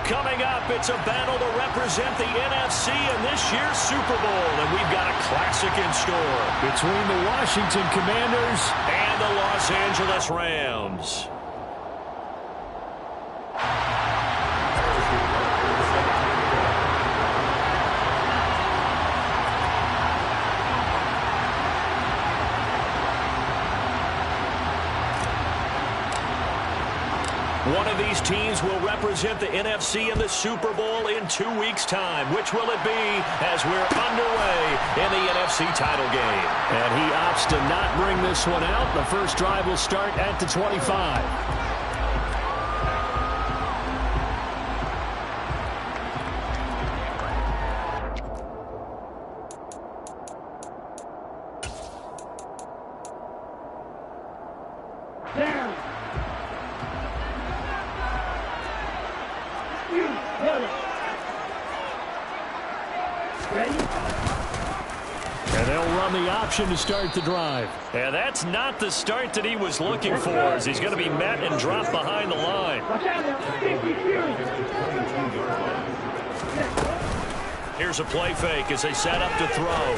Coming up, it's a battle to represent the NFC in this year's Super Bowl, and we've got a classic in store between the Washington Commanders and the Los Angeles Rams. One of these teams will represent the NFC in the Super Bowl in 2 weeks' time. Which will it be as we're underway in the NFC title game? And he opts to not bring this one out. The first drive will start at the 25. And they'll run the option to start the drive. And that's not the start that he was looking for, as he's going to be met and dropped behind the line. Here's a play fake as they set up to throw.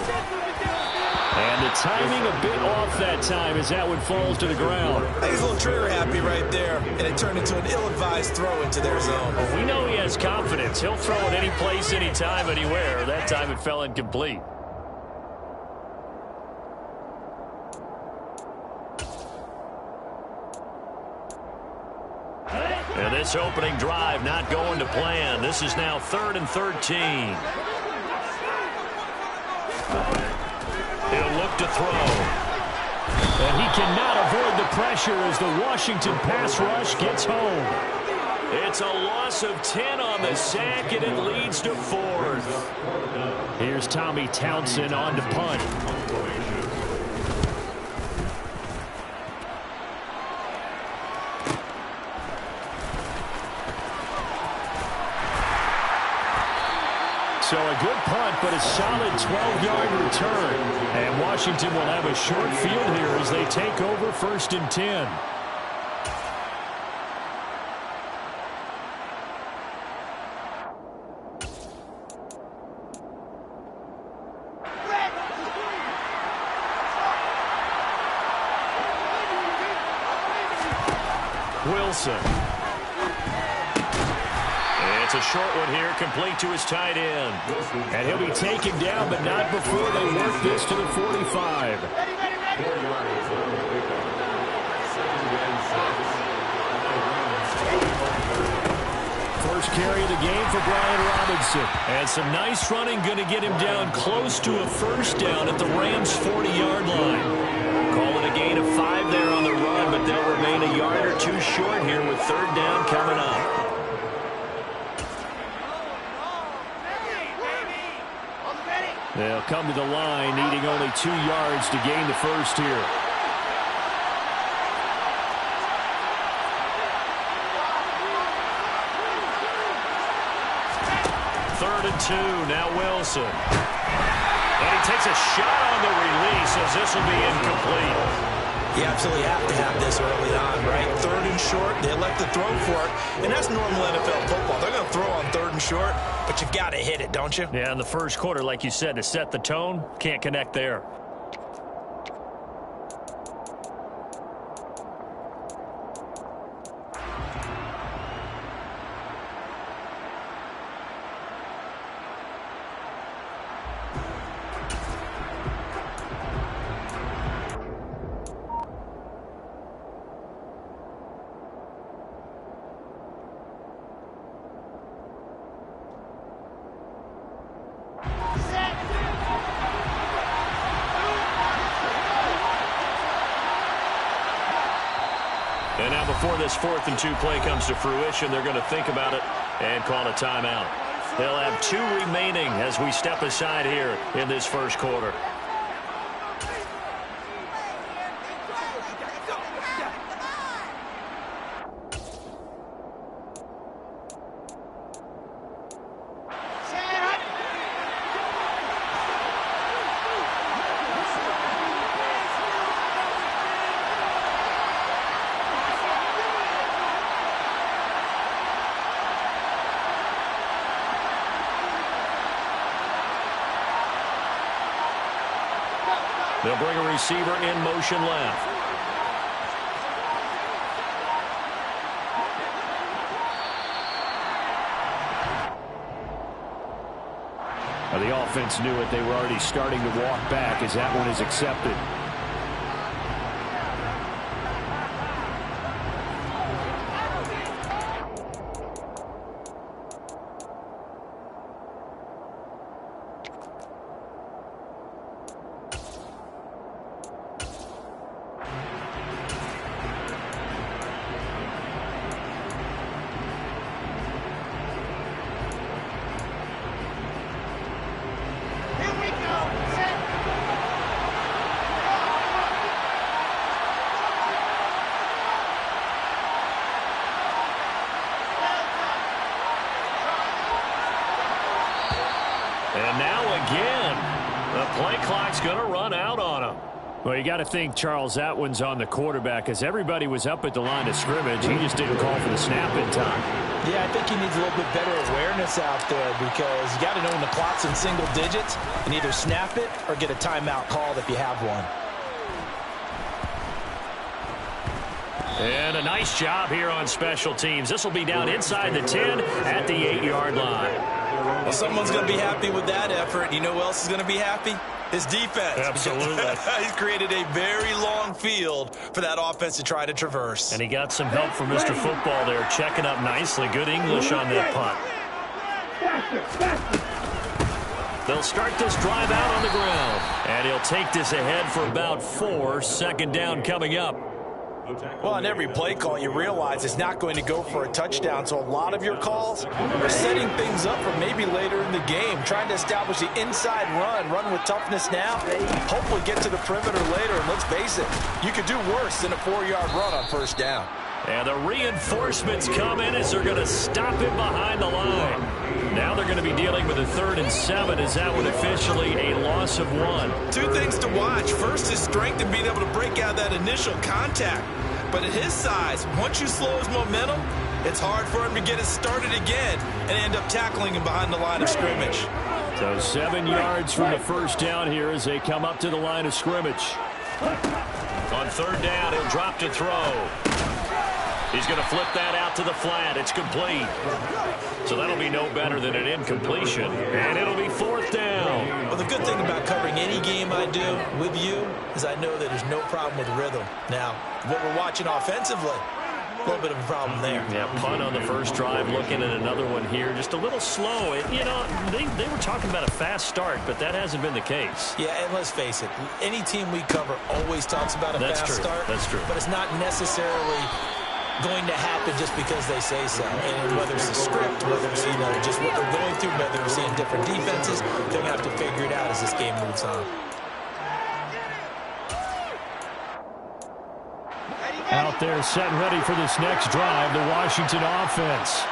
And the timing a bit off that time as that one falls to the ground. I think he's a little trigger happy right there, and it turned into an ill-advised throw into their zone. Well, we know he has confidence. He'll throw it any place, anytime, anywhere. That time it fell incomplete. And this opening drive not going to plan. This is now 3rd and 13. He'll look to throw. And he cannot avoid the pressure as the Washington pass rush gets home. It's a loss of 10 on the sack, and it leads to 4th. Here's Tommy Townsend on to punt. So a good punt, but a solid 12-yard return. And Washington will have a short field here as they take over 1st and 10. Wilson. It's a short one here, complete to his tight end. And he'll be taken down, but not before they work this to the 45. First carry of the game for Brian Robinson. And some nice running, going to get him down close to a first down at the Rams' 40-yard line. Call it a gain of 5 there on the run, but they'll remain a yard or 2 short here with 3rd down coming up. They'll come to the line, needing only 2 yards to gain the first here. Third and 2, now Wilson. And he takes a shot on the release as this will be incomplete. You absolutely have to have this early on, right? 3rd and short, they elect to throw for it, and that's normal NFL football. They're going to throw on 3rd and short, but you've got to hit it, don't you? Yeah, in the first quarter, like you said, to set the tone, can't connect there. And now before this 4th and 2 play comes to fruition, they're going to think about it and call a timeout. They'll have 2 remaining as we step aside here in this first quarter. They'll bring a receiver in motion left. Now, the offense knew it. They were already starting to walk back as that one is accepted. And now again, the play clock's going to run out on him. Well, you got to think, Charles, that one's on the quarterback as everybody was up at the line of scrimmage. He just didn't call for the snap in time. Yeah, I think he needs a little bit better awareness out there because you got to know when the clock's in single digits and either snap it or get a timeout called if you have one. And a nice job here on special teams. This will be down inside the 10 at the 8-yard line. Well, someone's going to be happy with that effort. You know who else is going to be happy? His defense. Absolutely. He's created a very long field for that offense to try to traverse. And he got some help from Mr. Football there, checking up nicely. Good English on that punt. They'll start this drive out on the ground. And he'll take this ahead for about 4. Second down coming up. Well, on every play call, you realize it's not going to go for a touchdown. So a lot of your calls are setting things up for maybe later in the game, trying to establish the inside run with toughness now, hopefully get to the perimeter later. And let's face it, you could do worse than a 4-yard run on first down. And the reinforcements come in as they're going to stop him behind the line. Now they're going to be dealing with a 3rd and 7 as that one officially a loss of 1. Two things to watch. First, his strength and being able to break out that initial contact. But at his size, once you slow his momentum, it's hard for him to get it started again and end up tackling him behind the line of scrimmage. So 7 yards from the first down here as they come up to the line of scrimmage. On 3rd down, he'll drop to throw. He's going to flip that out to the flat. It's complete. So that'll be no better than an incompletion. And it'll be 4th down. Well, the good thing about covering any game I do with you is I know that there's no problem with rhythm. Now, what we're watching offensively, a little bit of a problem there. Yeah, punt on the first drive, looking at another one here. Just a little slow. You know, they were talking about a fast start, but that hasn't been the case. Yeah, and let's face it, any team we cover always talks about a fast start. That's true. But it's not necessarily going to happen just because they say so. And whether it's the script, whether it's, just what they're going through, whether they're seeing different defenses, they're going to have to figure it out as this game moves on. Out there set and ready for this next drive, the Washington offense.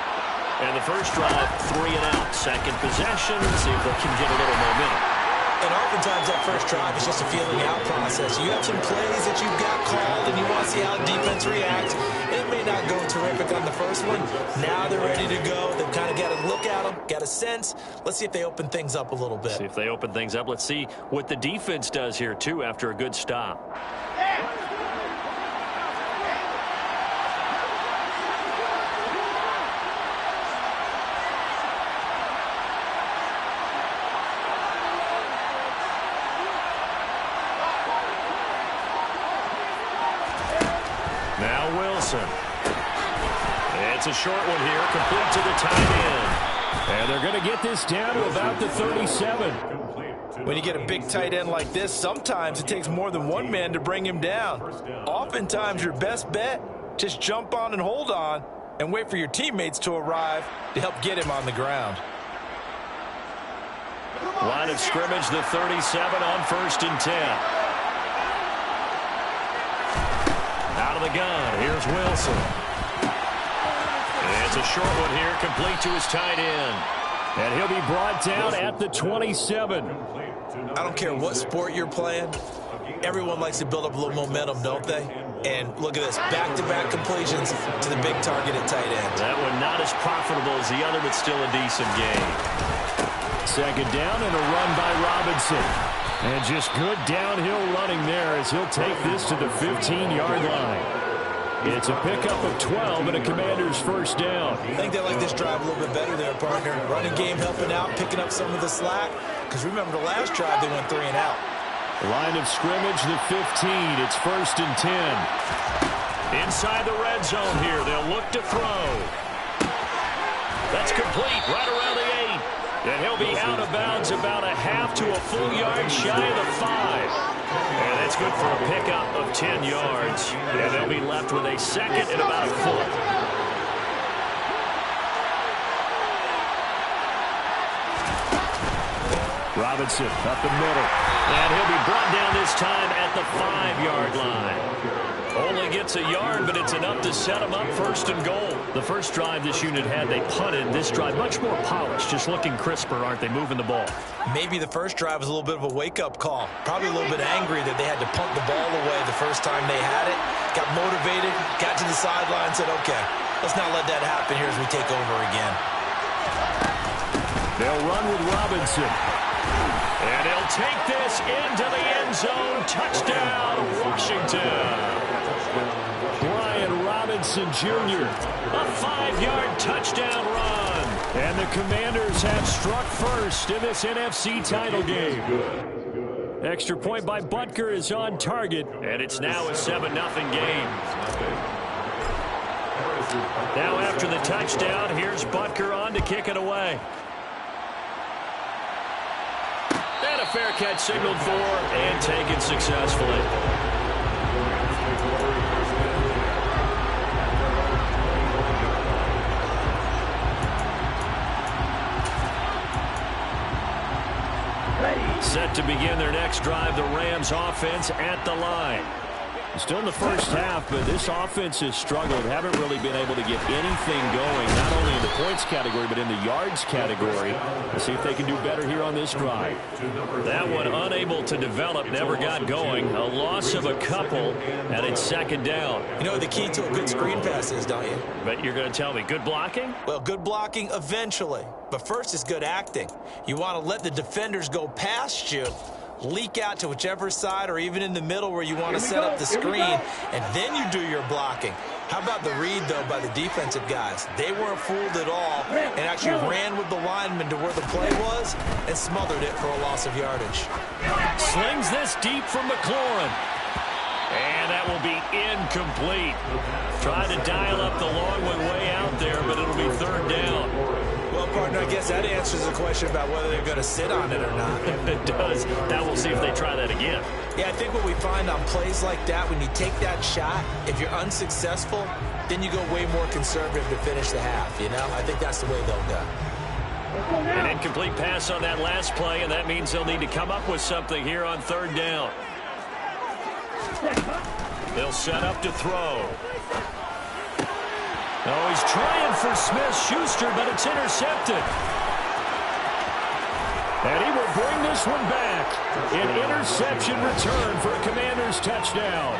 And the first drive, 3 and out. Second possession, see if they can get a little momentum. And oftentimes that first drive is just a feeling out process. You have some plays that you've got called and you want to see how the defense reacts. It may not go terrific on the first one. Now they're ready to go. They've kind of got to look at them, got a sense. Let's see if they open things up a little bit. See if they open things up. Let's see what the defense does here, too, after a good stop. Now Wilson. It's a short one here, complete to the tight end. And they're going to get this down to about the 37. When you get a big tight end like this, sometimes it takes more than one man to bring him down. Oftentimes your best bet, just jump on and hold on and wait for your teammates to arrive to help get him on the ground. Line of scrimmage, the 37 on 1st and 10. Out of the gun, here's Wilson. It's a short one here, complete to his tight end. And he'll be brought down at the 27. I don't care what sport you're playing. Everyone likes to build up a little momentum, don't they? And look at this, back-to-back completions to the big target at tight end. That one not as profitable as the other, but still a decent game. Second down and a run by Robinson. And just good downhill running there as he'll take this to the 15-yard line. It's a pickup of 12 and a Commander's first down. I think they like this drive a little bit better there, partner. Running game helping out, picking up some of the slack. Because remember, the last drive they went 3 and out. Line of scrimmage, the 15. It's 1st and 10. Inside the red zone here. They'll look to throw. That's complete right around the 8. And he'll be out of bounds about a half to a full yard shy of the 5. And that's good for a pickup of 10 yards. And they'll be left with a second and about a foot. Robinson up the middle. And he'll be brought down this time at the 5-yard line. Only gets a yard, but it's enough to set him up 1st and goal. The first drive this unit had, they punted. This drive, much more polished, just looking crisper, aren't they, moving the ball? Maybe the first drive was a little bit of a wake-up call. Probably a little bit angry that they had to punt the ball away the first time they had it. Got motivated, got to the sideline, said, okay, let's not let that happen here as we take over again. They'll run with Robinson. And he'll take this into the end zone. Touchdown, Washington. Brian Robinson Jr. A 5-yard touchdown run. And the Commanders have struck first in this NFC title game. Extra point by Butker is on target. And it's now a 7-0 game. Now after the touchdown, here's Butker on to kick it away. And a fair catch signaled for and taken successfully. Set to begin their next drive, the Rams offense at the line. Still in the first half, but this offense has struggled. Haven't really been able to get anything going, not only in the points category, but in the yards category. Let's see if they can do better here on this drive. That one unable to develop, never got going. A loss of a couple, and it's 2nd down. You know the key to a good screen pass is, don't you? But you're going to tell me, good blocking? Well, good blocking eventually. But first is good acting. You want to let the defenders go past you, leak out to whichever side or even in the middle where you want to set up the screen, and then you do your blocking. How about the read, though, by the defensive guys? They weren't fooled at all and actually ran with the lineman to where the play was and smothered it for a loss of yardage. Slings this deep from McLaurin. And that will be incomplete. Trying to dial up the long one way out there, but it'll be 3rd down. Well, partner, I guess that answers the question about whether they're going to sit on it or not. It does. Now we'll see if they try that again. Yeah, I think what we find on plays like that, when you take that shot, if you're unsuccessful, then you go way more conservative to finish the half, you know? I think that's the way they'll go. An incomplete pass on that last play, and that means they'll need to come up with something here on 3rd down. They'll set up to throw. Oh, he's trying for Smith-Schuster, but it's intercepted. And he will bring this one back. An interception return for a Commander's touchdown.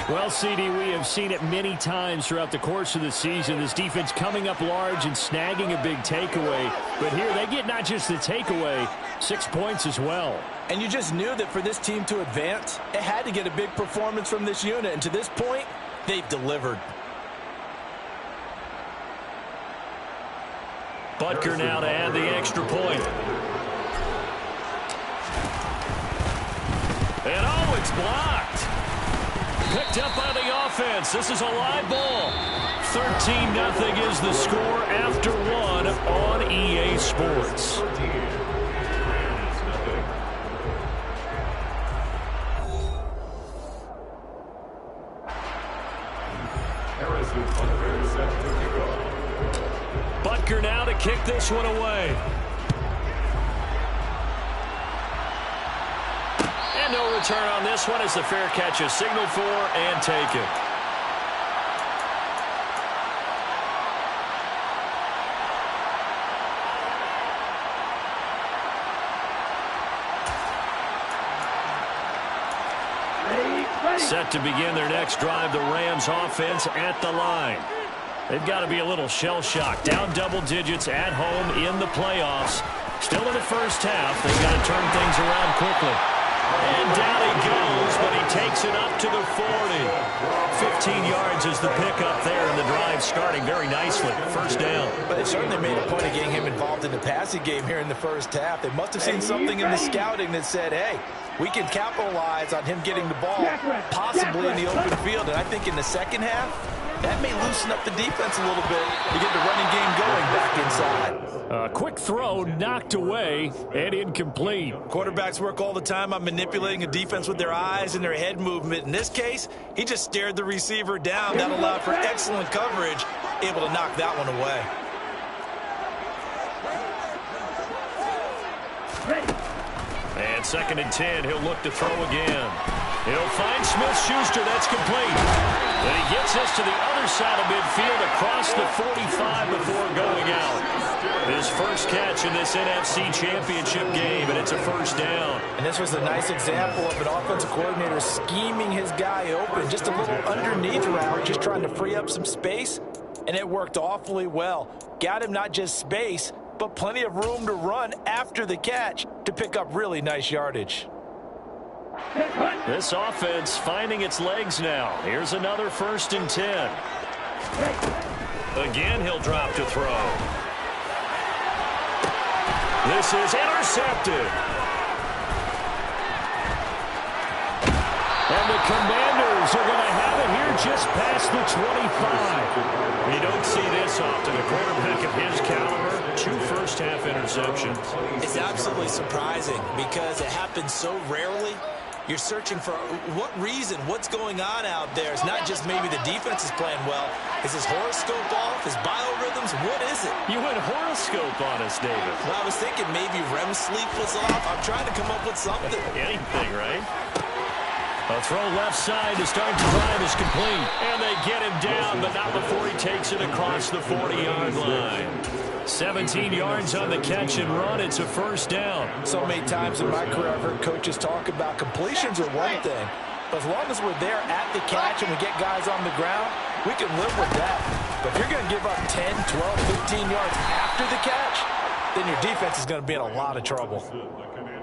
Well, CD, we have seen it many times throughout the course of the season. This defense coming up large and snagging a big takeaway. But here they get not just the takeaway, 6 points as well. And you just knew that for this team to advance, it had to get a big performance from this unit. And to this point, they've delivered. Butker now to add the extra point. And oh, it's blocked. Picked up by the offense. This is a live ball. 13-0 is the score after 1 on EA Sports. Butker now to kick this one away. And no return on this one as the fair catch is signaled for and taken. Set to begin their next drive, the Rams offense at the line. They've got to be a little shell-shocked. Down double digits at home in the playoffs. Still in the first half. They've got to turn things around quickly. And down he goes, but he takes it up to the 40. 15 yards is the pickup there, and the drive starting very nicely. First down. But they certainly made a point of getting him involved in the passing game here in the first half. They must have seen something in the scouting that said, hey, we can capitalize on him getting the ball possibly in the open field. And I think in the second half, that may loosen up the defense a little bit to get the running game going back inside. A quick throw knocked away and incomplete. Quarterbacks work all the time on manipulating a defense with their eyes and their head movement. In this case, he just stared the receiver down. That allowed for excellent coverage, able to knock that one away. And 2nd and 10, he'll look to throw again. He'll find Smith-Schuster. That's complete. And he gets this to the other side of midfield across the 45 before going out. His first catch in this NFC Championship game, and it's a first down. And this was a nice example of an offensive coordinator scheming his guy open. Just a little underneath route, just trying to free up some space, and it worked awfully well. Got him not just space, but plenty of room to run after the catch to pick up really nice yardage. This offense finding its legs now. Here's another 1st and 10. Again, he'll drop to throw. This is intercepted. And the Commanders are going to have it here just past the 25. You don't see this often. A quarterback of his caliber, 2 first-half interceptions. It's absolutely surprising because it happens so rarely. You're searching for what reason, what's going on out there. It's not just maybe the defense is playing well. Is his horoscope off? His biorhythms? What is it? You went horoscope on us, David. Well, I was thinking maybe REM sleep was off. I'm trying to come up with something. Anything, right? A throw left side to start the drive is complete. And they get him down, but not before he takes it across the 40-yard line. 17 yards on the catch and run. It's a first down. So many times in my career I've heard coaches talk about completions are one thing. But as long as we're there at the catch and we get guys on the ground, we can live with that. But if you're going to give up 10, 12, 15 yards after the catch, then your defense is going to be in a lot of trouble.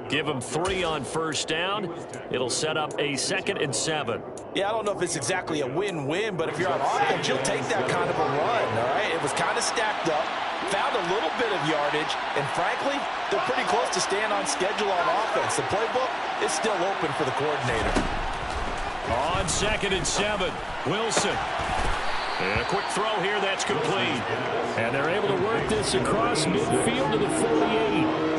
Give him 3 on first down. It'll set up a 2nd and 7. Yeah, I don't know if it's exactly a win-win, but if you're on offense, you'll take that kind of a run, all right? It was kind of stacked up, found a little bit of yardage, and frankly, they're pretty close to staying on schedule on offense. The playbook is still open for the coordinator. On 2nd and 7, Wilson. And a quick throw here, that's complete. And they're able to work this across midfield to the 48.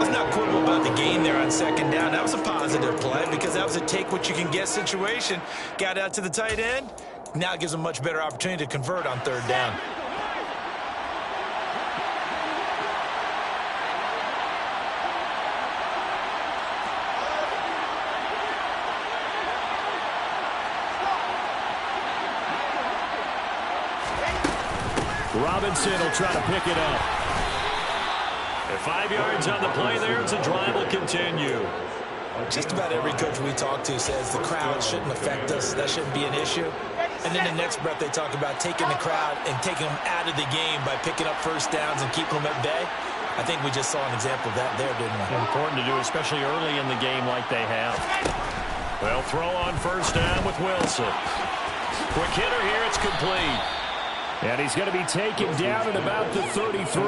Let's not quibble about the gain there on 2nd down. That was a positive play because that was a take-what-you-can-get situation. Got out to the tight end. Now it gives them a much better opportunity to convert on 3rd down. Robinson will try to pick it up. 5 yards on the play there. It's a drive will continue. Just about every coach we talk to says the crowd shouldn't affect us. That shouldn't be an issue. And then the next breath they talk about taking the crowd and taking them out of the game by picking up first downs and keeping them at bay. I think we just saw an example of that there, didn't we? Important to do, especially early in the game like they have. Well, throw on first down with Wilson. Quick hitter here. It's complete. And he's going to be taken down at about the 33.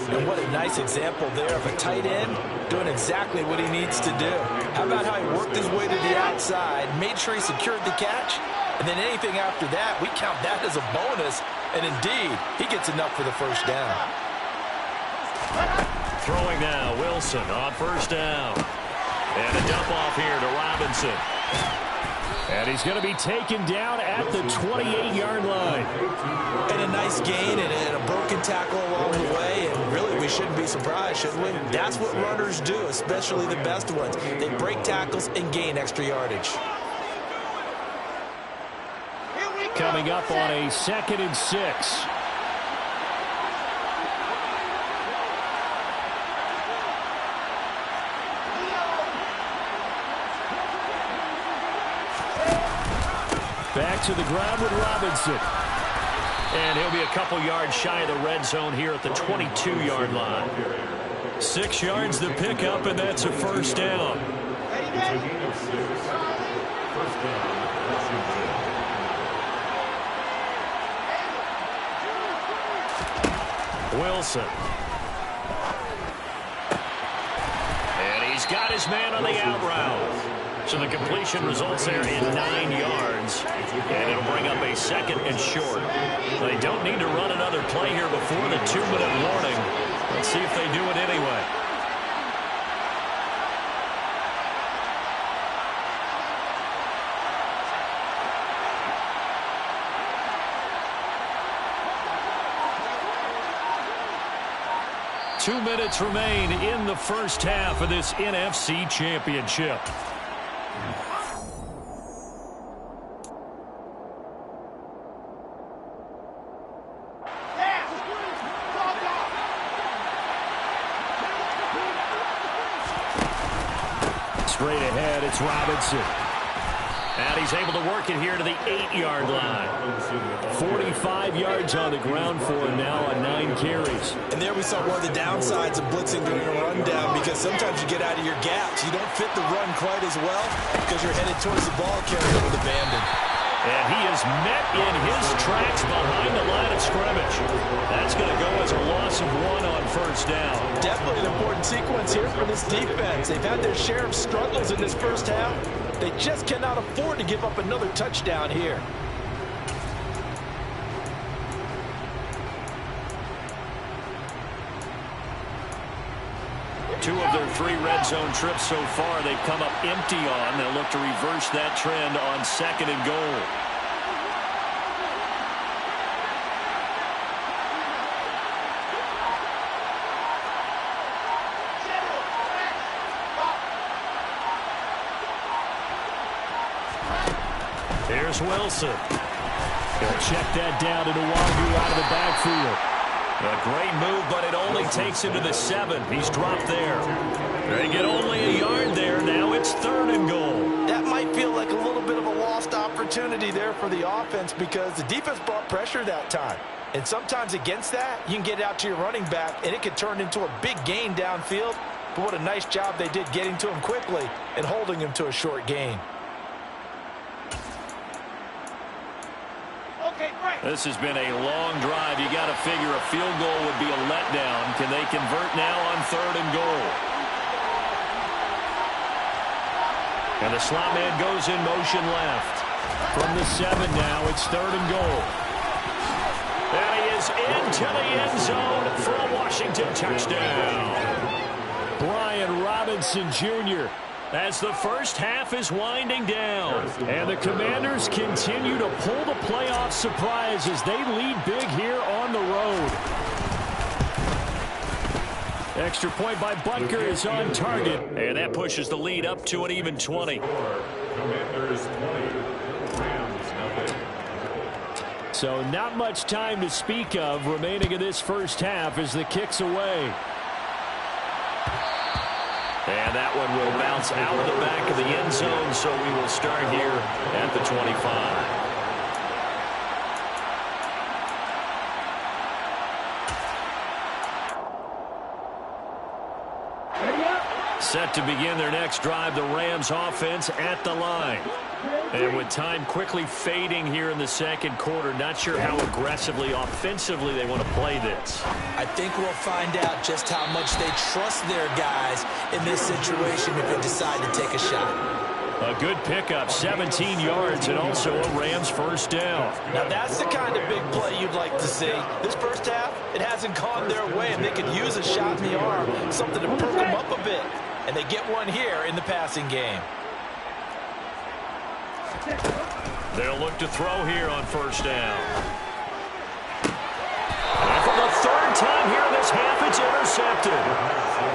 And what a nice example there of a tight end doing exactly what he needs to do. How about how he worked his way to the outside, made sure he secured the catch, and then anything after that, we count that as a bonus. And indeed, he gets enough for the first down. Throwing now, Wilson on first down. And a dump off here to Robinson. And he's going to be taken down at the 28-yard line. And a nice gain and a broken tackle along the way. And really, we shouldn't be surprised, should we? That's what runners do, especially the best ones. They break tackles and gain extra yardage. Coming up on a 2nd and 6. Back to the ground with Robinson. And he'll be a couple yards shy of the red zone here at the 22-yard line. 6 yards the pickup, and that's a first down. It's a gain of 6. First down, Washington. Wilson. And he's got his man on the out route. So the completion results there in 9 yards. And it'll bring up a 2nd and short. They don't need to run another play here before the 2-minute warning. Let's see if they do it anyway. Two minutes remain in the first half of this NFC Championship. Straight ahead, it's Robinson. And he's able to work it here to the 8-yard line. 45 yards on the ground for him now on 9 carries. And there we saw one of the downsides of blitzing during a rundown, because sometimes you get out of your gaps. You don't fit the run quite as well because you're headed towards the ball carrier with abandon. And he is met in his tracks behind the line of scrimmage. That's going to go as a loss of 1 on first down. Definitely an important sequence here for this defense. They've had their share of struggles in this first half. They just cannot afford to give up another touchdown here. Two of their 3 red zone trips so far they've come up empty on. They'll look to reverse that trend on 2nd and goal. Here's Wilson. He'll check that down to Nwagu out of the backfield. A great move, but it only takes him to the 7. He's dropped there. They get only a yard there. Now it's 3rd and goal. That might feel like a little bit of a lost opportunity there for the offense, because the defense brought pressure that time. And sometimes against that, you can get it out to your running back, and it could turn into a big gain downfield. But what a nice job they did getting to him quickly and holding him to a short gain. This has been a long drive. You got to figure a field goal would be a letdown. Can they convert now on 3rd and goal? And the slot man goes in motion left. From the 7 now, it's 3rd and goal. And he is into the end zone for a Washington touchdown. Brian Robinson Jr. as the first half is winding down. And the Commanders continue to pull the playoff surprise as they lead big here on the road. Extra point by Butker is on target. And that pushes the lead up to an even 20. Commanders 20, Rams nothing. So not much time to speak of remaining in this first half as the kick's away. And that one will bounce out of the back of the end zone, so we will start here at the 25. Set to begin their next drive, the Rams offense at the line. And with time quickly fading here in the second quarter, not sure how aggressively, offensively they want to play this. I think we'll find out just how much they trust their guys in this situation if they decide to take a shot. A good pickup, 17 yards, and also a Rams first down. Now that's the kind of big play you'd like to see. This first half, it hasn't gone their way, and they could use a shot in the arm, something to perk them up a bit. And they get one here in the passing game. They'll look to throw here on first down. And for the 3rd time here in this half, it's intercepted.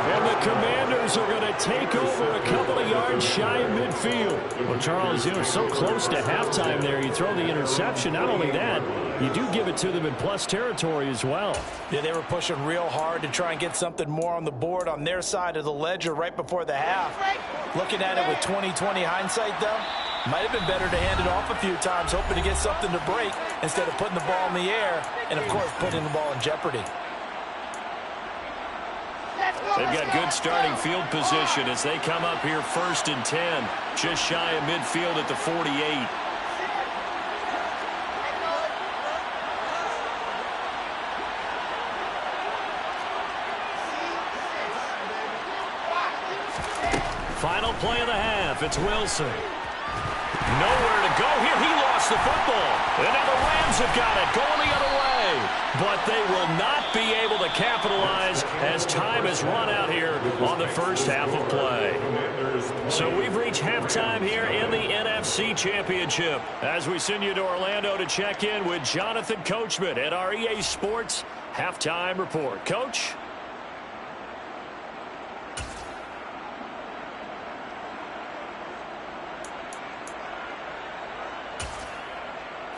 And the Commanders are going to take over a couple of yards shy of midfield. Well, Charles, so close to halftime there. You throw the interception. Not only that, you do give it to them in plus territory as well. Yeah, they were pushing real hard to try and get something more on the board on their side of the ledger right before the half. Looking at it with 20/20 hindsight, though, might have been better to hand it off a few times, hoping to get something to break instead of putting the ball in the air and, of course, putting the ball in jeopardy. They've got good starting field position as they come up here 1st and 10. Just shy of midfield at the 48. Final play of the half. It's Wilson. Nowhere to go here. He lost the football. And now the Rams have got it. Going the other way. But they will not be able to capitalize as time has run out here on the first half of play. So we've reached halftime here in the NFC Championship as we send you to Orlando to check in with Jonathan Coachman at our EA Sports Halftime Report. Coach?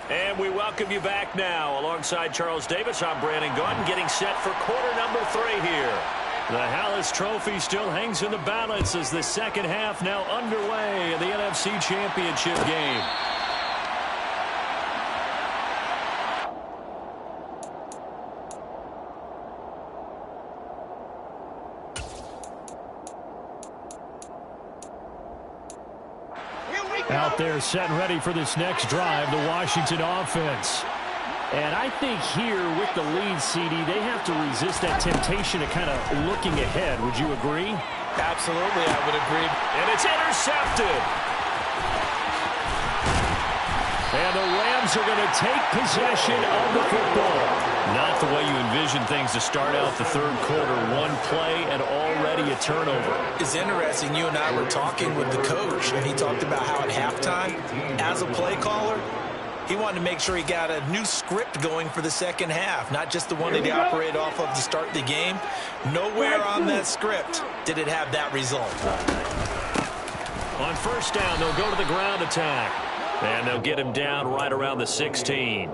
And we welcome you back now. Alongside Charles Davis, I'm Brandon Gaudin, getting set for quarter number 3 here. The Hallis Trophy still hangs in the balance as the second half now underway in the NFC Championship game. Out there set and ready for this next drive, the Washington offense. And I think here with the lead, CD, they have to resist that temptation of kind of looking ahead. Would you agree? Absolutely, I would agree. And it's intercepted. And the Rams are going to take possession of the football. Not the way you envision things to start out the third quarter. One play and already a turnover. It's interesting. You and I were talking with the coach, and he talked about how at halftime, as a play caller, he wanted to make sure he got a new script going for the second half, not just the one that he operated off of to start the game. Nowhere on that script did it have that result. On first down, they'll go to the ground attack. And they'll get him down right around the 16.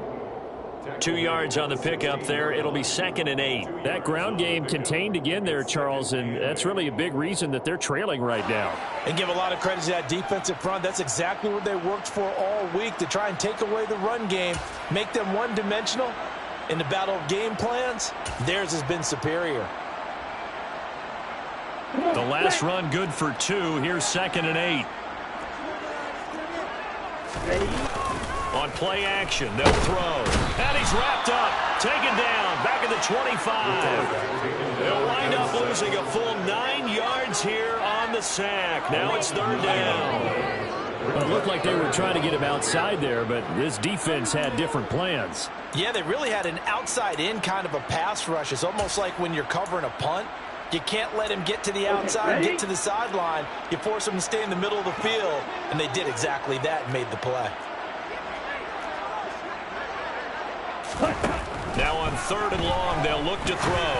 2 yards on the pickup there. It'll be 2nd and 8. That ground game contained again there, Charles, and that's really a big reason that they're trailing right now. And give a lot of credit to that defensive front. That's exactly what they worked for all week, to try and take away the run game, make them one-dimensional. In the battle of game plans, theirs has been superior. The last run good for 2. Here's 2nd and 8. On play action, they'll throw. And he's wrapped up, taken down, back at the 25. They'll wind up losing a full 9 yards here on the sack. Now it's 3rd down. It looked like they were trying to get him outside there, but this defense had different plans. Yeah, they really had an outside-in kind of a pass rush. It's almost like when you're covering a punt. You can't let him get to the outside, get to the sideline. You force him to stay in the middle of the field, and they did exactly that and made the play. Now on 3rd and long, they'll look to throw.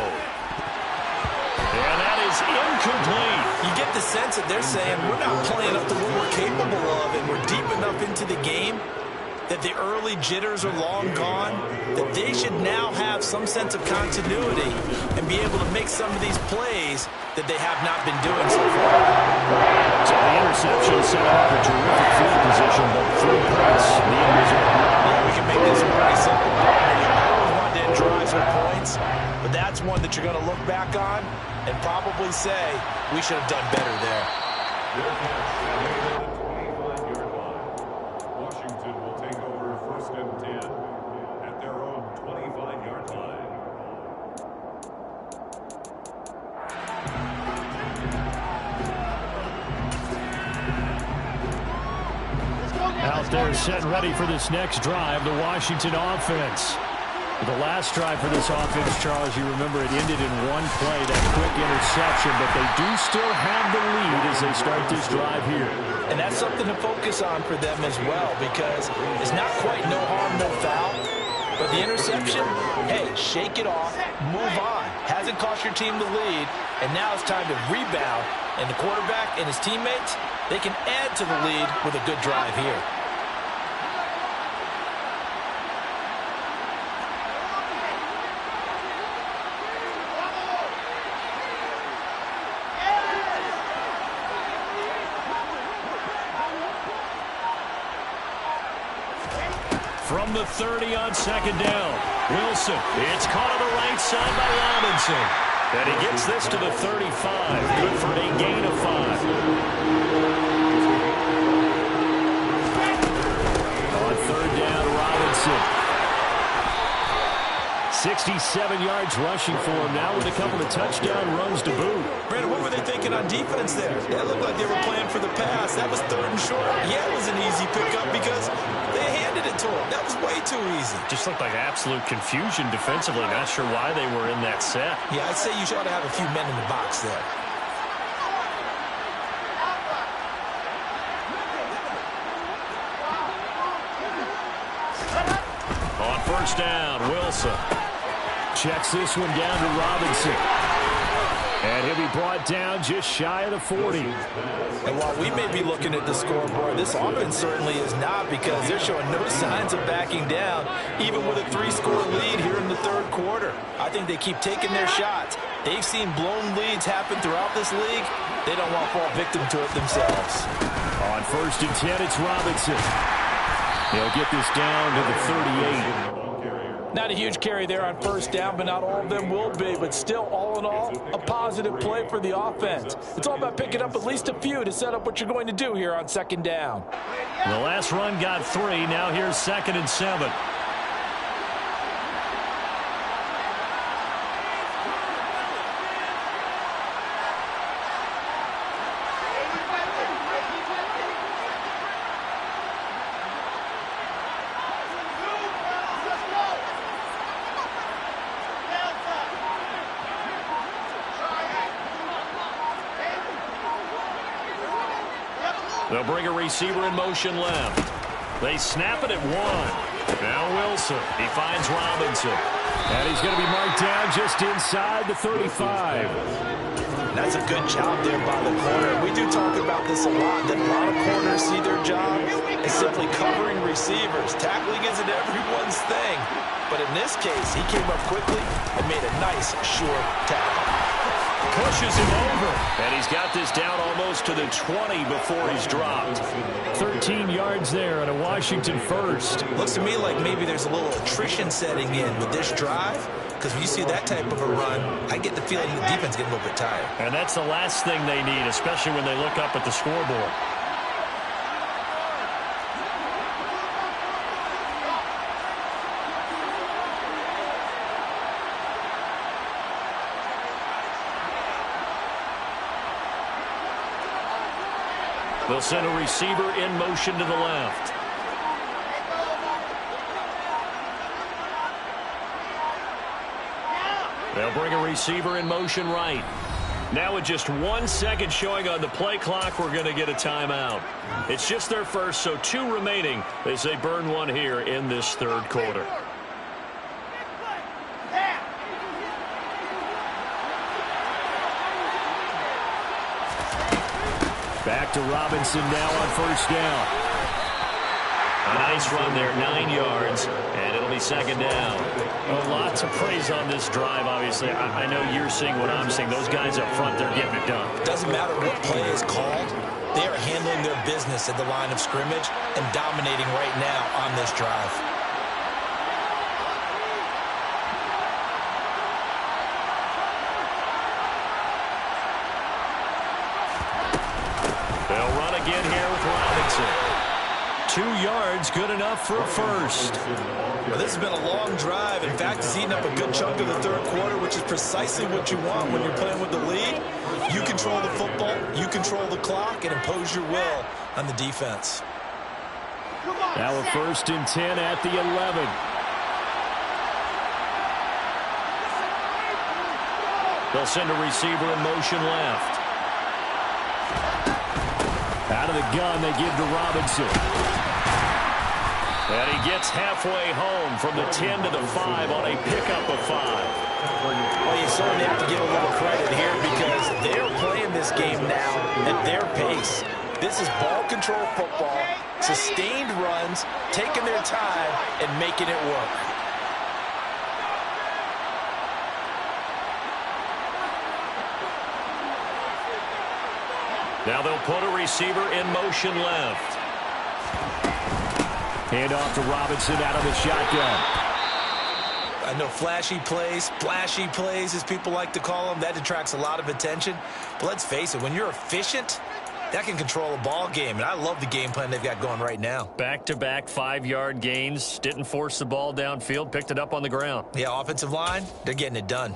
And that is incomplete. You get the sense that they're saying, we're not playing up to what we're capable of, and we're deep enough into the game that the early jitters are long gone, that they should now have some sense of continuity and be able to make some of these plays that they have not been doing so far. So the interception set up a terrific field position, but 3 points, the end result. Yeah, we can make this pretty simple. You always want to end drives with points, but that's one that you're going to look back on and probably say, we should have done better there. Washington will take over 1st and 10 at their own 25-yard line. Out there set and ready for this next drive, the Washington offense. The last drive for this offense, Charles, you remember it ended in one play, that quick interception, but they do still have the lead as they start this drive here. And that's something to focus on for them as well, because it's not quite no harm, no foul. But the interception, hey, shake it off, move on. Hasn't cost your team the lead, and now it's time to rebound. And the quarterback and his teammates, they can add to the lead with a good drive here. From the 30 on 2nd down, Wilson. It's caught on the right side by Robinson. And he gets this to the 35. Good for a gain of 5. On third down, Robinson. 67 yards rushing for him now with a couple of touchdown runs to boot. Brandon, what were they thinking on defense there? It looked like they were playing for the pass. That was third and short. Yeah, it was an easy pickup because they handed it to him. That was way too easy. Just looked like absolute confusion defensively. Not sure why they were in that set. Yeah, I'd say you ought to have a few men in the box there. On first down, Wilson checks this one down to Robinson. And he'll be brought down just shy of the 40. And while we may be looking at the scoreboard, this offense certainly is not, because they're showing no signs of backing down, even with a 3-score lead here in the third quarter. I think they keep taking their shots. They've seen blown leads happen throughout this league. They don't want to fall victim to it themselves. On first and 10, it's Robinson. He'll get this down to the 38. Not a huge carry there on first down, but not all of them will be. But still, all in all, a positive play for the offense. It's all about picking up at least a few to set up what you're going to do here on second down. The last run got 3. Now here's 2nd and 7. They'll bring a receiver in motion left. They snap it at 1. Now Wilson. He finds Robinson. And he's going to be marked down just inside the 35. That's a good job there by the corner. We do talk about this a lot, that a lot of corners see their job as simply covering receivers. Tackling isn't everyone's thing. But in this case, he came up quickly and made a nice, short tackle. Pushes him over. And he's got this down almost to the 20 before he's dropped. 13 yards there on a Washington first. Looks to me like maybe there's a little attrition setting in with this drive, because when you see that type of a run, I get the feeling the defense getting a little bit tired. And that's the last thing they need, especially when they look up at the scoreboard. They'll send a receiver in motion to the left. They'll bring a receiver in motion right. Now with just 1 second showing on the play clock, we're going to get a timeout. It's just their first, so 2 remaining as they burn one here in this third quarter. Back to Robinson now on first down. A nice run there, 9 yards, and it'll be second down. Well, lots of praise on this drive, obviously. I know you're seeing what I'm seeing. Those guys up front, they're getting it done. Doesn't matter what play is called. They are handling their business at the line of scrimmage and dominating right now on this drive. They'll run again here with Robinson. 2 yards, good enough for a first. Well, this has been a long drive. In fact, it's eaten up a good chunk of the third quarter, which is precisely what you want when you're playing with the lead. You control the football, you control the clock, and impose your will on the defense. Now a first and 10 at the 11. They'll send a receiver in motion left. Out of the gun, they give to Robinson. And he gets halfway home from the 10 to the 5 on a pickup of 5. Well, you certainly have to give a little credit here because they're playing this game now at their pace. This is ball control football, sustained runs, taking their time, and making it work. Now they'll put a receiver in motion left. Hand off to Robinson out of the shotgun. I know flashy plays, splashy plays, as people like to call them, that attracts a lot of attention. But let's face it, when you're efficient, that can control a ball game. And I love the game plan they've got going right now. Back-to-back 5-yard gains. Didn't force the ball downfield. Picked it up on the ground. Yeah, offensive line, they're getting it done.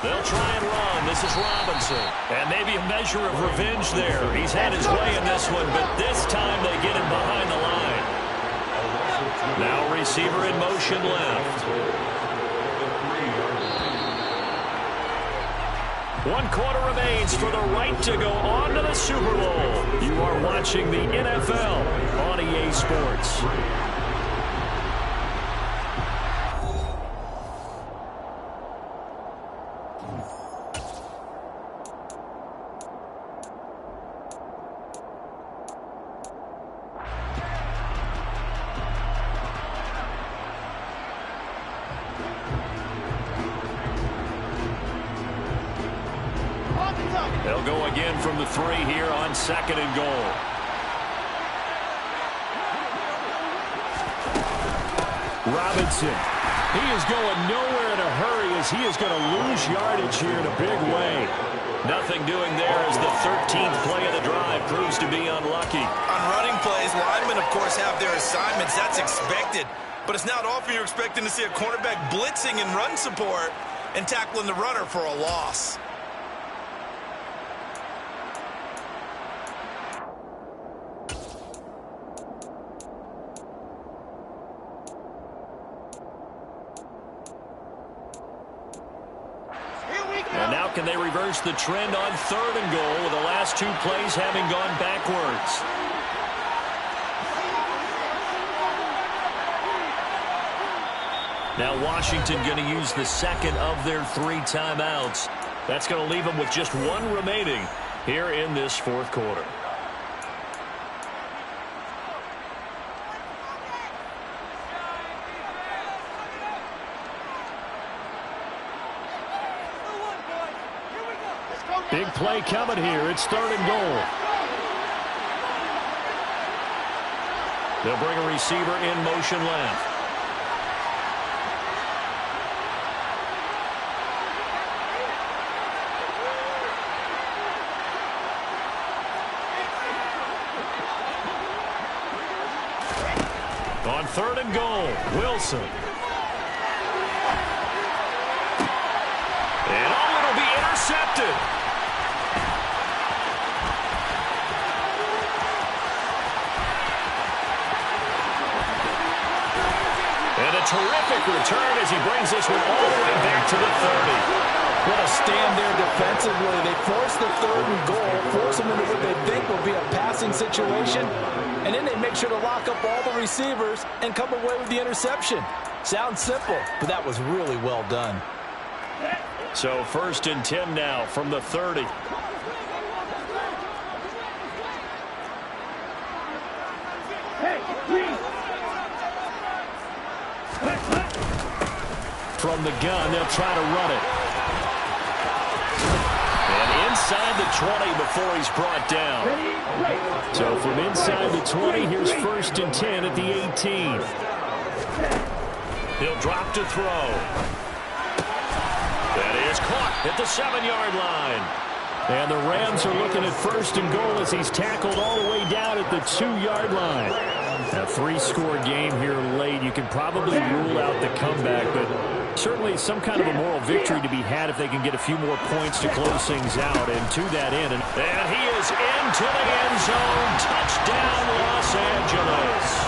They'll try and run. This is Robinson. And maybe a measure of revenge there. He's had his way in this one, but this time they get him behind the line. Now receiver in motion left. 1 quarter remains for the right to go on to the Super Bowl. You are watching the NFL on EA Sports. They'll go again from the 3 here on 2nd and goal. Robinson. He is going nowhere in a hurry as he is going to lose yardage here in a big way. Nothing doing there as the 13th play of the drive proves to be unlucky. On running plays, linemen, of course, have their assignments. That's expected. But it's not often you're expecting to see a cornerback blitzing in run support and tackling the runner for a loss. And now can they reverse the trend on 3rd and goal with the last 2 plays having gone backwards? Now Washington going to use the 2nd of their 3 timeouts. That's going to leave them with just 1 remaining here in this 4th quarter. Big play coming here. It's 3rd and goal. They'll bring a receiver in motion left. On 3rd and goal, Wilson. And it'll be intercepted. And a terrific return as he brings this one all the way back to the 30. What a stand there defensively. They force the 3rd and goal, force them into what they think will be a passing situation, and then they make sure to lock up all the receivers and come away with the interception. Sounds simple, but that was really well done. So 1st and 10 now from the 30. From the gun, they'll try to run it. And inside the 20 before he's brought down. So from inside the 20, here's 1st and 10 at the 18. He'll drop to throw. That is caught at the 7-yard line. And the Rams are looking at 1st and goal as he's tackled all the way down at the 2-yard line. A 3-score game here late. You can probably rule out the comeback, but certainly some kind of a moral victory to be had if they can get a few more points to close things out. And to that end, and he is into the end zone. Touchdown, Los Angeles.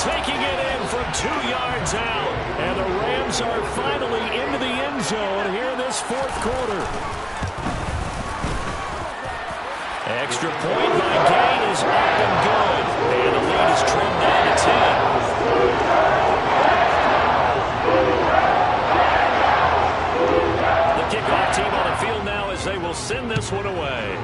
Taking it in from 2 yards out. And the Rams are finally into the end zone here in this 4th quarter. Extra point by Gain is up and good. And the lead is trimmed down to 10. The kickoff team on the field now as they will send this one away.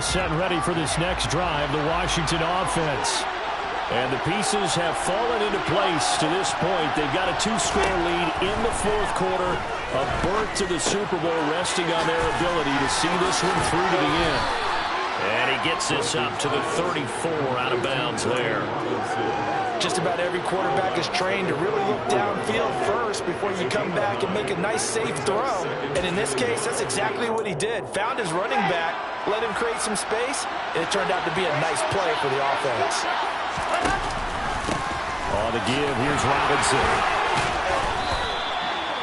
They're set and ready for this next drive, the Washington offense. And the pieces have fallen into place to this point. They've got a 2-score lead in the fourth quarter. A berth to the Super Bowl resting on their ability to see this one through to the end. And he gets this up to the 34 out of bounds there. Just about every quarterback is trained to really look downfield first before you come back and make a nice, safe throw. And in this case, that's exactly what he did. Found his running back, let him create some space, and it turned out to be a nice play for the offense. On the give, here's Robinson.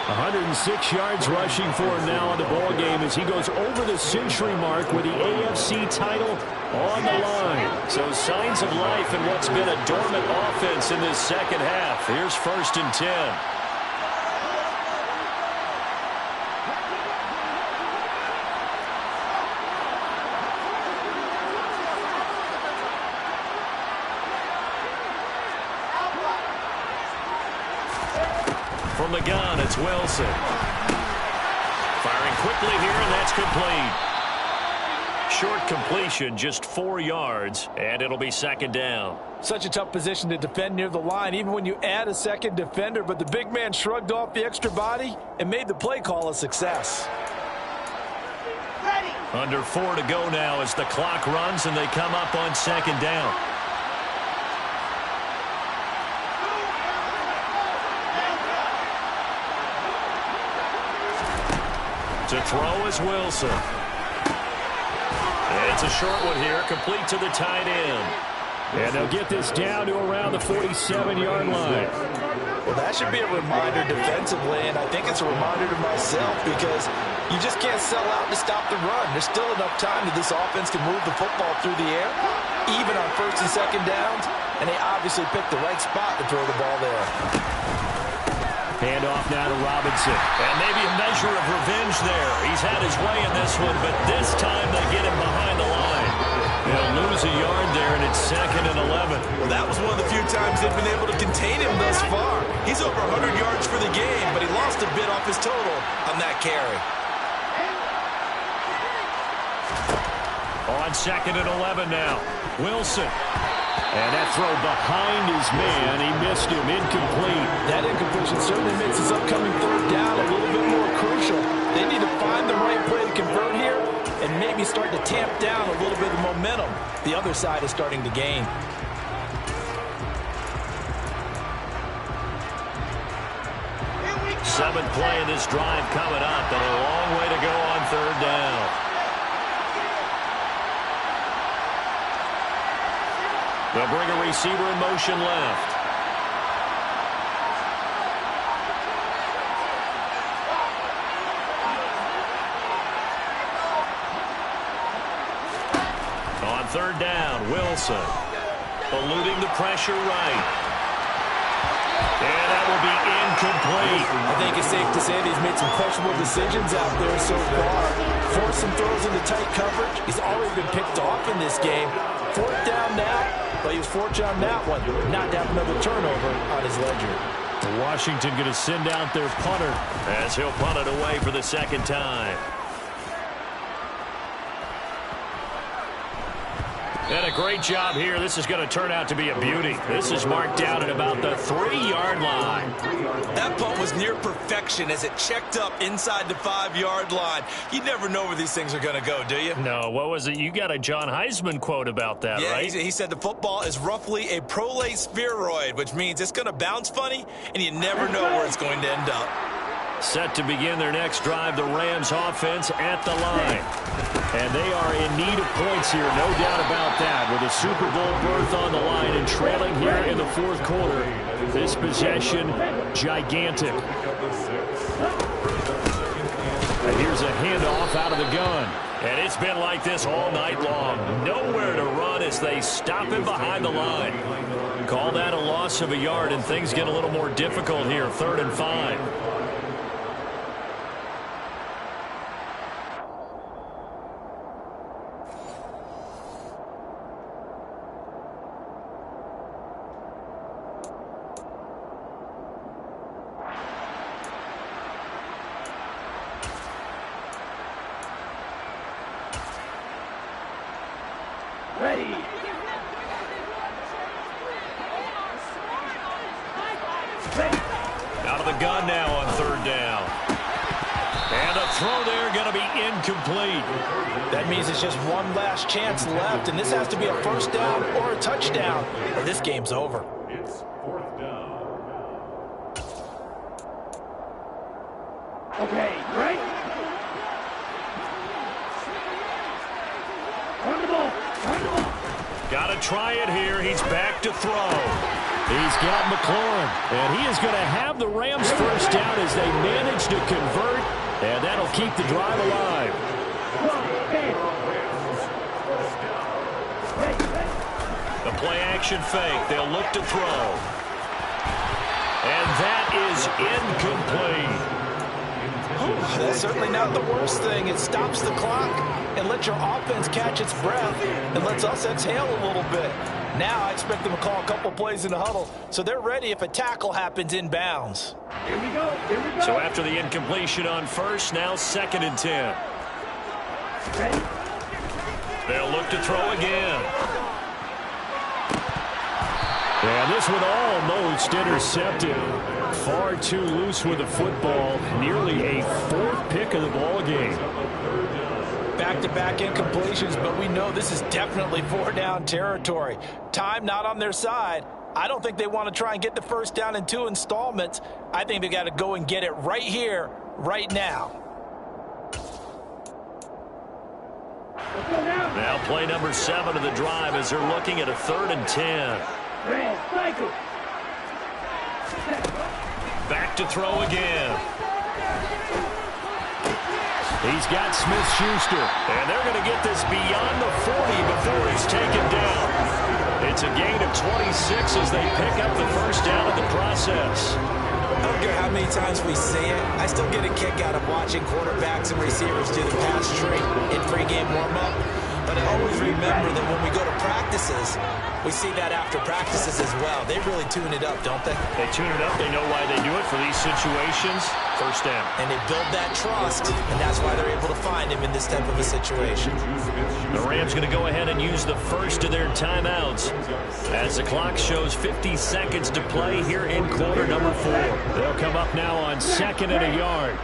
106 yards rushing for him now on the ball game as he goes over the century mark with the AFC title on the line. So signs of life in what's been a dormant offense in this second half. Here's 1st and 10. From the gun, it's Wilson. Firing quickly here, and that's complete. Short completion, just 4 yards, and it'll be 2nd down. Such a tough position to defend near the line, even when you add a second defender, but the big man shrugged off the extra body and made the play call a success. Under 4 to go now as the clock runs, and they come up on 2nd down. To throw is Wilson. It's a short one here, complete to the tight end. And they'll get this down to around the 47-yard line. Well, that should be a reminder defensively, and I think it's a reminder to myself because you just can't sell out to stop the run. There's still enough time that this offense can move the football through the air, even on 1st and 2nd downs, and they obviously picked the right spot to throw the ball there. Hand off now to Robinson. And maybe a measure of revenge there. He's had his way in this one, but this time they get him behind the line. They'll lose a yard there, and it's 2nd and 11. Well, that was one of the few times they've been able to contain him thus far. He's over 100 yards for the game, but he lost a bit off his total on that carry. On 2nd and 11 now. Wilson. And that throw behind his man. He missed him. Incomplete. That incompletion certainly makes his upcoming 3rd down a little bit more crucial. They need to find the right play to convert here and maybe start to tamp down a little bit of momentum. The other side is starting to gain. Seventh play of this drive coming up, and a long way to go on 3rd down. They'll bring a receiver in motion left. On 3rd down, Wilson. Eluding the pressure right. And that will be incomplete. I think it's safe to say that he's made some questionable decisions out there so far. Forced some throws into tight coverage. He's already been picked off in this game. 4th down now. But he was fortunate on that one. Not to have another turnover on his ledger. Washington going to send out their punter as he'll punt it away for the 2nd time. And a great job here. This is going to turn out to be a beauty. This is marked down at about the 3-yard line. That punt was near perfection as it checked up inside the 5-yard line. You never know where these things are going to go, do you? No, what was it? You got a John Heisman quote about that, right? He said the football is roughly a prolate spheroid, which means it's going to bounce funny, and you never know where it's going to end up. Set to begin their next drive, the Rams offense at the line. And they are in need of points here, no doubt about that. With a Super Bowl berth on the line and trailing here in the 4th quarter. This possession, gigantic. And here's a handoff out of the gun. And it's been like this all night long. Nowhere to run as they stop him behind the line. Call that a loss of a yard, and things get a little more difficult here, 3rd and 5. Ready. Out of the gun now on third down. And a throw there going to be incomplete. That means it's just one last chance left, and this has to be a first down or a touchdown, or this game's over. It's fourth down. Okay, right. Run the ball. Run the ball. Got to try it here. He's back to throw. He's got McLaurin, and he is going to have the Rams first down as they manage to convert, and that'll keep the drive alive. The play action fake. They'll look to throw. And that is incomplete. That's certainly not the worst thing. It stops the clock and lets your offense catch its breath and lets us exhale a little bit. Now I expect them to call a couple plays in the huddle, so they're ready if a tackle happens inbounds. Here we go. Here we go. So after the incompletion on first, now 2nd and 10. Ready. They'll look to throw again. And this one almost intercepted. Far too loose with the football. Nearly a 4th pick of the ball game. Back-to-back incompletions, but we know this is definitely 4-down territory. Time not on their side. I don't think they want to try and get the first down in 2 installments. I think they got to go and get it right here, right now. Now play number 7 of the drive as they're looking at a 3rd and 10. Red cycle. Back to throw again. He's got Smith-Schuster, and they're going to get this beyond the 40 before he's taken down. It's a gain of 26 as they pick up the first down in the process. I don't care how many times we say it, I still get a kick out of watching quarterbacks and receivers do the pass tree in pregame warm-up. But I always remember that when we go to practices, we see that after practices as well. They really tune it up, don't they? They tune it up. They know why they do it for these situations. First down. And they build that trust, and that's why they're able to find him in this type of a situation. The Rams going to go ahead and use the first of their timeouts as the clock shows 50 seconds to play here in quarter number 4. They'll come up now on 2nd and a yard.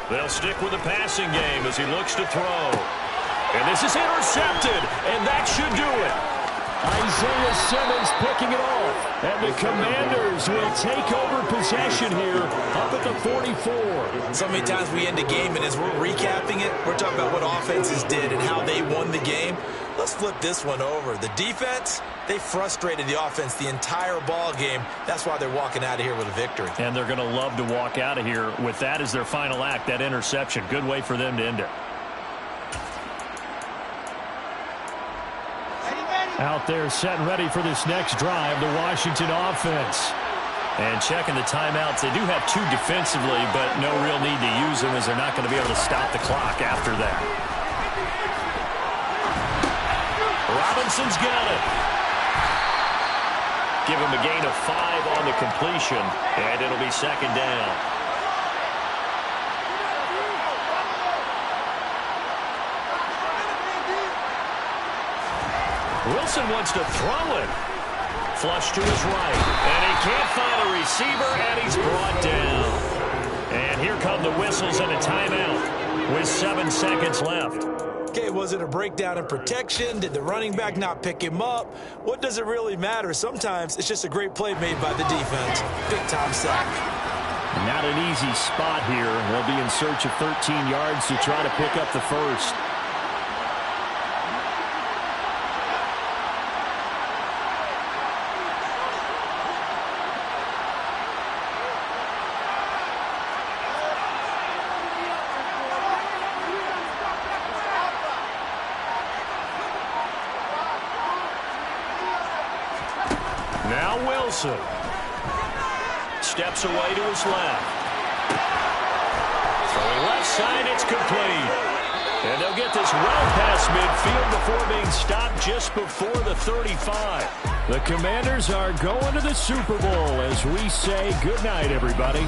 They'll stick with the passing game as he looks to throw. And this is intercepted, and that should do it. Isaiah Simmons picking it off. And the Commanders will take over possession here up at the 44. So many times we end a game, and as we're recapping it, we're talking about what offenses did and how they won the game. Let's flip this one over. The defense, they frustrated the offense the entire ball game. That's why they're walking out of here with a victory. And they're going to love to walk out of here with that as their final act, that interception. Good way for them to end it. Out there set and ready for this next drive, the Washington offense. And checking the timeouts, they do have 2 defensively, but no real need to use them as they're not going to be able to stop the clock after that. Robinson's got it. Give him a gain of 5 on the completion, and it'll be 2nd down. Wilson wants to throw it. Flush to his right. And he can't find a receiver, and he's brought down. And here come the whistles and a timeout with 7 seconds left. Okay, was it a breakdown in protection? Did the running back not pick him up? What does it really matter? Sometimes it's just a great play made by the defense. Big-time sack. Not an easy spot here. They'll be in search of 13 yards to try to pick up the first. Now Wilson steps away to his left. Throwing left side, it's complete. And they'll get this well past midfield before being stopped just before the 35. The Commanders are going to the Super Bowl as we say goodnight, everybody.